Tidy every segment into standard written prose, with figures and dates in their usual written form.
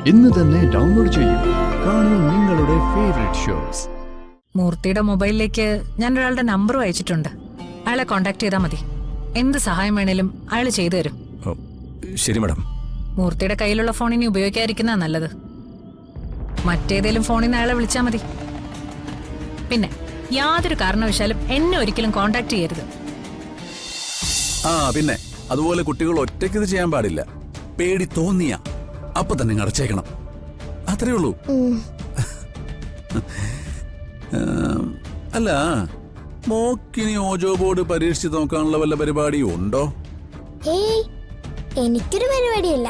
ഇന്ന് തന്നെ ഡൗൺലോഡ് ചെയ്യൂ. കാണൂ നിങ്ങളുടെ ഫേവറേറ്റ് ഷോസ്. മൂർത്തിയുടെ മൊബൈലിലേക്ക് ഞാൻ ഒരാളുടെ നമ്പർ അയച്ചിട്ടുണ്ട്. അയാളെ കോണ്ടാക്ട് ചെയ്താൽ മതി. എന്ത് സഹായം വേണേലും അയാൾ ചെയ്തു തരും. ശരി മാഡം. മൂർത്തിയുടെ കയ്യിലുള്ള ഫോൺ ഇനി ഉപയോഗിക്കാതിരിക്കുന്നതാ നല്ലത്. മറ്റേതേലും ഫോണിൽ നിന്ന് അയാളെ വിളിച്ചാൽ മതി. പിന്നെ യാതൊരു കാരണവശാലും എന്നെ ഒരിക്കലും കോണ്ടാക്ട് ചെയ്യരുത്. പിന്നെ അതുപോലെ കുട്ടികൾ ഒറ്റയ്ക്ക് ഇത് ചെയ്യാൻ പാടില്ല. പേടി തോന്നിയ അപ്പൊ തന്നെ അടച്ചേക്കണം. അത്രേ ഉള്ളൂ. അല്ല, മോക്കിനി ഓജോ ബോർഡ് പരീക്ഷിച്ച് നോക്കാനുള്ള വല്ല പരിപാടിയും ഉണ്ടോ? എനിക്കൊരു പരിപാടിയില്ല,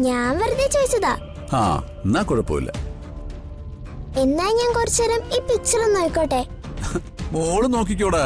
ഞാൻ വെറുതെ ചോദിച്ചതാ. എന്നാ കുഴപ്പമില്ല. എന്നാ ഞാൻ കുറച്ചേരം ഈ പിക്ചർ ഒന്ന് നോക്കട്ടെ. മോള് നോക്കിക്കോടാ.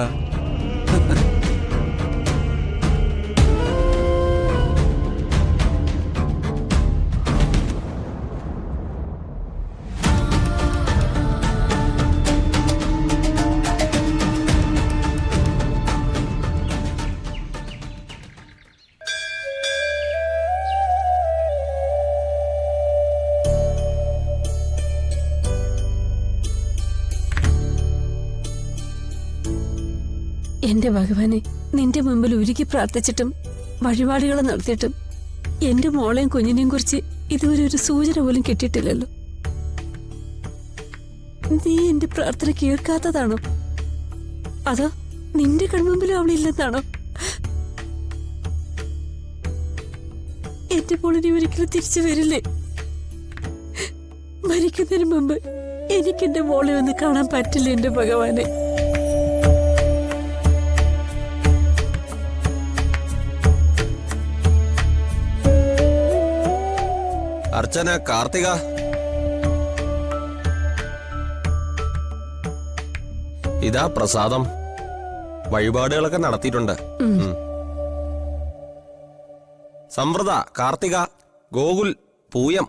എന്റെ ഭഗവാനെ, നിന്റെ മുമ്പിൽ ഉരുകി പ്രാർത്ഥിച്ചിട്ടും വഴിപാടുകൾ നടത്തിയിട്ടും എന്റെ മോളെയും കുഞ്ഞിനെയും കുറിച്ച് ഇതുവരെ ഒരു സൂചന പോലും കിട്ടിയിട്ടില്ലല്ലോ. നീ എന്റെ പ്രാർത്ഥന കേൾക്കാത്തതാണോ, അതോ നിന്റെ കൺമുമ്പിലും അവളില്ലെന്നാണോ? എന്റെ മോളിനെ ഒരിക്കലും തിരിച്ചു വരില്ലേ? മരിക്കുന്നതിന് മുമ്പ് എനിക്ക് എന്റെ മോളെ ഒന്ന് കാണാൻ പറ്റില്ല എന്റെ ഭഗവാനെ. അർച്ചന, കാർത്തിക, ഇതാ പ്രസാദം. വഴിപാടുകളൊക്കെ നടത്തിയിട്ടുണ്ട്. സംവൃത, കാർത്തിക, ഗോകുൽ, പൂയം.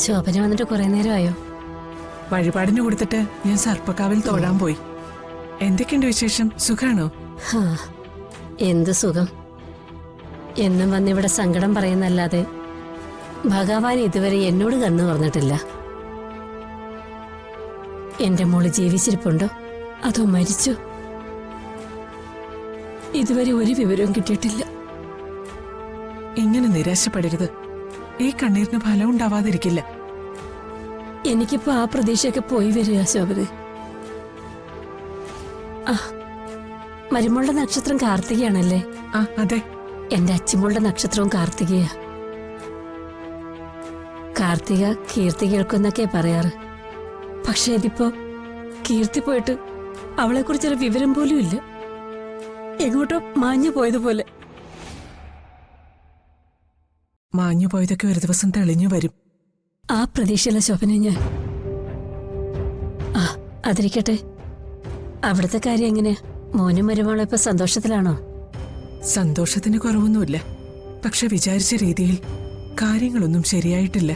ശോഭന വന്നിട്ട് കുറെ നേരമായോ? വഴിപാടിന് കൊടുത്തിട്ട് ഞാൻ സർപ്പക്കാവിൽ തൊഴാൻ പോയി. എന്തൊക്കെയുണ്ട് വിശേഷം? സുഖാണോ? എന്ത് സുഖം. എന്നും വന്നിവിടെ സങ്കടം പറയുന്നല്ലാതെ ഭഗവാൻ ഇതുവരെ എന്നോട് കണ്ണു പറഞ്ഞിട്ടില്ല. എന്റെ മോള് ജീവിച്ചിരിപ്പുണ്ടോ അതോ മരിച്ചോ? ഇതുവരെ ഒരു വിവരവും കിട്ടിയിട്ടില്ല. ഇങ്ങനെ നിരാശപ്പെടരുത്. ഈ കണ്ണീരിന് ഫലം ഉണ്ടാവാതിരിക്കില്ല. എനിക്കിപ്പോ ആ പ്രതീക്ഷയൊക്കെ പോയി വരിക ശോഭന. മരുമോളുടെ നക്ഷത്രം കാർത്തികയാണല്ലേ? അതെ. എന്റെ അച്ചിമോളുടെ നക്ഷത്രവും കാർത്തികയാ. കാർത്തിക കീർത്തി കേൾക്കുന്നൊക്കെ പറയാറ്. പക്ഷെ ഇതിപ്പോ കീർത്തി പോയിട്ട് അവളെ കുറിച്ചൊരു വിവരം പോലും ഇല്ല. എങ്ങോട്ടോ മാഞ്ഞു പോയതുപോലെ. മാഞ്ഞു പോയതൊക്കെ ഒരു ദിവസം തെളിഞ്ഞു വരും. ആ പ്രതീക്ഷയില്ല ശോഭന ഞാൻ. അതിരിക്കട്ടെ, അവിടുത്തെ കാര്യം എങ്ങനെയാ? മോനും മരുമോളും ഇപ്പൊ സന്തോഷത്തിലാണോ? സന്തോഷത്തിന് കുറവൊന്നുമില്ല. പക്ഷെ വിചാരിച്ച രീതിയിൽ കാര്യങ്ങളൊന്നും ശരിയായിട്ടില്ല.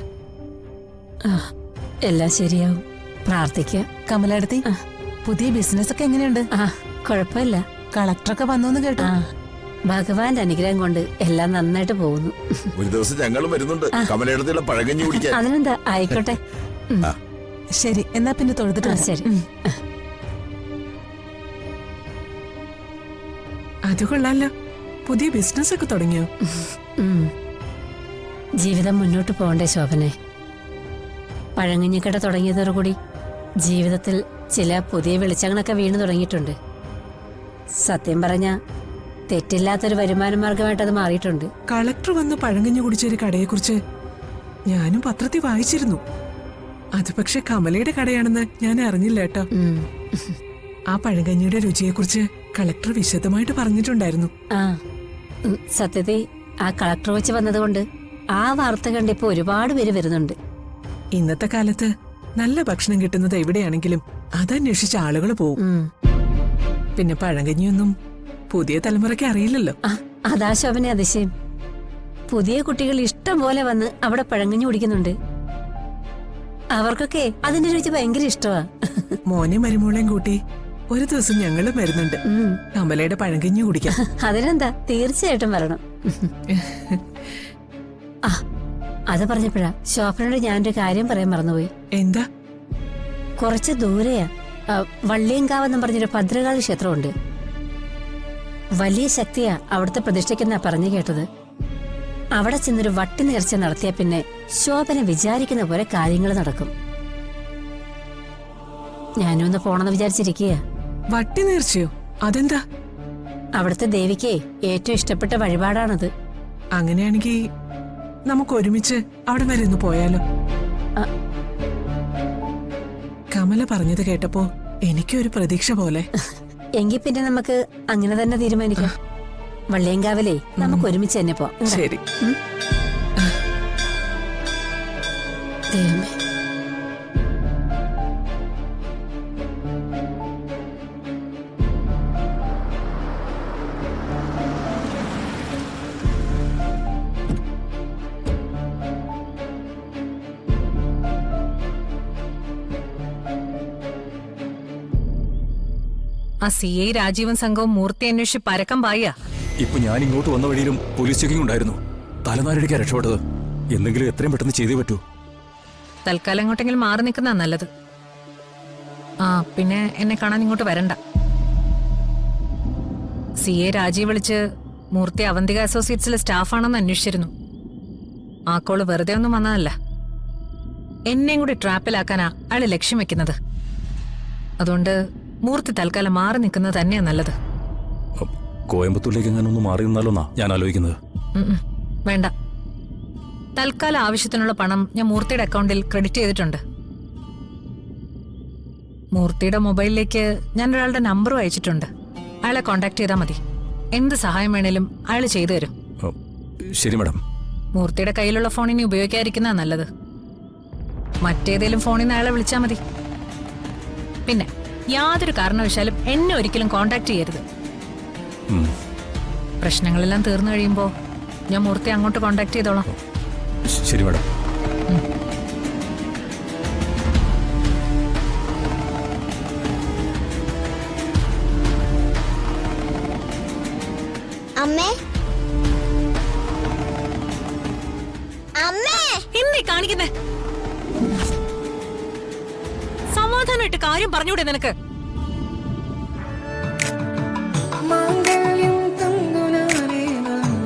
എല്ലാം ശരിയാവും, പ്രാർത്ഥിക്കുക. കമലടുത്തി, പുതിയ ബിസിനസ് ഒക്കെ എങ്ങനെയുണ്ട്? കുഴപ്പമില്ല. കളക്ടറൊക്കെ വന്നു കേട്ടോ. ഭഗവാന്റെ അനുഗ്രഹം കൊണ്ട് എല്ലാം നന്നായിട്ട് പോകുന്നു. ഒരു ദിവസം ഞങ്ങളും വരുന്നുണ്ട് കമലയിടത്തിലുള്ള പഴകഞ്ഞി കുടിക്കാൻ. അതിനെന്താ, ആയിക്കോട്ടെ. ശരി, എന്നാ പിന്നെ തൊഴുതിട്ട്. ശരി. അത് കൊള്ളാലോ. പുതിയ ബിസിനസ് ഒക്കെ തുടങ്ങിയോ? ജീവിതം മുന്നോട്ട് പോകണ്ടേ ശോഭനെ? പഴങ്ങഞ്ഞിക്കട തുടങ്ങിയതോടുകൂടി ജീവിതത്തിൽ ചില പുതിയ വെളിച്ചങ്ങളൊക്കെ വീണു തുടങ്ങിയിട്ടുണ്ട്. സത്യം പറഞ്ഞ തെറ്റില്ലാത്തൊരു വരുമാന മാർഗമായിട്ട് അത് മാറിയിട്ടുണ്ട്. കളക്ടർ വന്ന് പഴങ്കഞ്ഞു കുടിച്ചൊരു കടയെക്കുറിച്ച് ഞാനും പത്രത്തിൽ വായിച്ചിരുന്നു. അത് പക്ഷെ കമലയുടെ കടയാണെന്ന് ഞാൻ അറിഞ്ഞില്ല കേട്ടോ. ആ പഴങ്കഞ്ഞിയുടെ രുചിയെക്കുറിച്ച് കളക്ടർ വിശദമായിട്ട് പറഞ്ഞിട്ടുണ്ടായിരുന്നു. സത്യത്തിൽ ആ കളക്ടർ വെച്ച് വന്നതുകൊണ്ട് ആ വാർത്ത കണ്ടിപ്പോ ഒരുപാട് പേര് വരുന്നുണ്ട്. ഇന്നത്തെ കാലത്ത് നല്ല ഭക്ഷണം കിട്ടുന്നത് എവിടെയാണെങ്കിലും അതന്വേഷിച്ച ആളുകൾ പോവും. പിന്നെ പഴങ്കഞ്ഞിയൊന്നും പുതിയ തലമുറയ്ക്ക് അറിയില്ലല്ലോ. അതാ ശോഭന അതിശയം. പുതിയ കുട്ടികൾ ഇഷ്ടം പോലെ വന്ന് അവിടെ പഴങ്കഞ്ഞി കുടിക്കുന്നുണ്ട്. അവർക്കൊക്കെ അതിന്റെ രുചി ഭയങ്കര ഇഷ്ടമാ. മോനെ മരുമോളെയും കൂട്ടി ഒരു ദിവസം ഞങ്ങളും വരുന്നുണ്ട് കമലയുടെ പഴങ്കഞ്ഞി കുടിക്കാൻ. അതിനെന്താ, തീർച്ചയായിട്ടും വരണം. ആ, അത് പറഞ്ഞപ്പോഴാ ശോഭനയോട് ഞാനൊരു കാര്യം പറയാൻ മറന്നുപോയി. എന്താ? കുറച്ച് ദൂരെയാ വള്ളിയങ്കാവെന്നും പറഞ്ഞൊരു ഭദ്രകാളി ക്ഷേത്രമുണ്ട്. വലിയ ശക്തിയാ അവിടുത്തെ പ്രതിഷ്ഠയ്ക്കെന്നാ പറഞ്ഞു കേട്ടത്. അവിടെ ചെന്നൊരു വട്ടി നേർച്ച നടത്തിയ പിന്നെ ശോഭന വിചാരിക്കുന്ന പോലെ കാര്യങ്ങൾ നടക്കും. ഞാനും ഒന്ന് പോണെന്ന് വിചാരിച്ചിരിക്കുക. വട്ടി നേർച്ചയോ? അതെന്താ? അവിടുത്തെ ദേവിക്ക് ഏറ്റവും ഇഷ്ടപ്പെട്ട വഴിപാടാണത്. അങ്ങനെയാണെങ്കിൽ നമുക്ക് ഒരുമിച്ച് അവിടെ വരെ ഒന്ന് പോയാലോ? കമല പറഞ്ഞത് കേട്ടപ്പോ എനിക്കൊരു പ്രതീക്ഷ പോലെ. എങ്കിൽ പിന്നെ നമുക്ക് അങ്ങനെ തന്നെ തീരുമാനിക്കാം. വള്ളിയങ്കാവിലേ നമുക്ക് ഒരുമിച്ച് തന്നെ പോവാം. ശരി. ദൈവമേ. ആ CI രാജീവൻ സംഘവും മൂർത്തി അന്വേഷിച്ച് പരക്കം പായ. ഇപ്പൊ ഞാൻ ഇങ്ങോട്ട് വന്ന വഴിയിലും പോലീസ് ചെക്കിംഗ് ഉണ്ടായിരുന്നു. തലനാരിടിക്കാൻ രക്ഷപ്പെട്ടത്. എന്തെങ്കിലും എത്രയും പെട്ടെന്ന് ചെയ്തേ പറ്റൂ. തൽക്കാലം എങ്ങോട്ടെങ്കിലും മാറി നിൽക്കുന്നതാ നല്ലത്. ആ, പിന്നെ എന്നെ കാണാൻ ഇങ്ങോട്ട് വരണ്ട. CI രാജീവ് വിളിച്ച് മൂർത്തി അവന്തിക അസോസിയേറ്റ്സിലെ സ്റ്റാഫാണെന്ന് അന്വേഷിച്ചിരുന്നു. ആ കോള് വെറുതെ ഒന്നും വന്നതല്ല. എന്നെയും കൂടി ട്രാപ്പിലാക്കാനാ അയാള് ലക്ഷ്യം വെക്കുന്നത്. അതുകൊണ്ട് മൂർത്തി തൽക്കാലം മാറി നിൽക്കുന്നത് തന്നെയാ നല്ലത്. കോയമ്പത്തൂരിലേക്ക് എങ്ങനെ ഒന്ന് മാറി നിന്നാലോന്നാ ഞാൻ ആലോചിക്കുന്നത്. വേണ്ട, തൽക്കാലം ആവശ്യത്തിനുള്ള പണം ഞാൻ മൂർത്തിയുടെ അക്കൗണ്ടിൽ ക്രെഡിറ്റ് ചെയ്തിട്ടുണ്ട്. മൂർത്തിയുടെ മൊബൈലിലേക്ക് ഞാൻ ഒരാളുടെ നമ്പറും അയച്ചിട്ടുണ്ട്. അയാളെ കോണ്ടാക്ട് ചെയ്താൽ മതി. എന്ത് സഹായം വേണേലും അയാൾ ചെയ്തു തരും. ശരി മാഡം. മൂർത്തിയുടെ കയ്യിലുള്ള ഫോണിനെ ഉപയോഗിക്കാതിരിക്കുന്നതാ നല്ലത്. മറ്റേതേലും ഫോണിൽ നിന്ന് അയാളെ വിളിച്ചാൽ മതി. പിന്നെ യാതൊരു കാരണവശാലും എന്നെ ഒരിക്കലും കോണ്ടാക്ട് ചെയ്യരുത്. പ്രശ്നങ്ങളെല്ലാം തീർന്നു കഴിയുമ്പോൾ ഞാൻ മൂർത്തി അങ്ങോട്ട് കോണ്ടാക്ട് ചെയ്തോളാം. ശരി മാഡം. അമ്മേ, അമ്മേ, എന്തേ കാണിക്കുന്നേ? സമാധാനമായിട്ട് കാര്യം പറഞ്ഞൂടെ നിനക്ക്?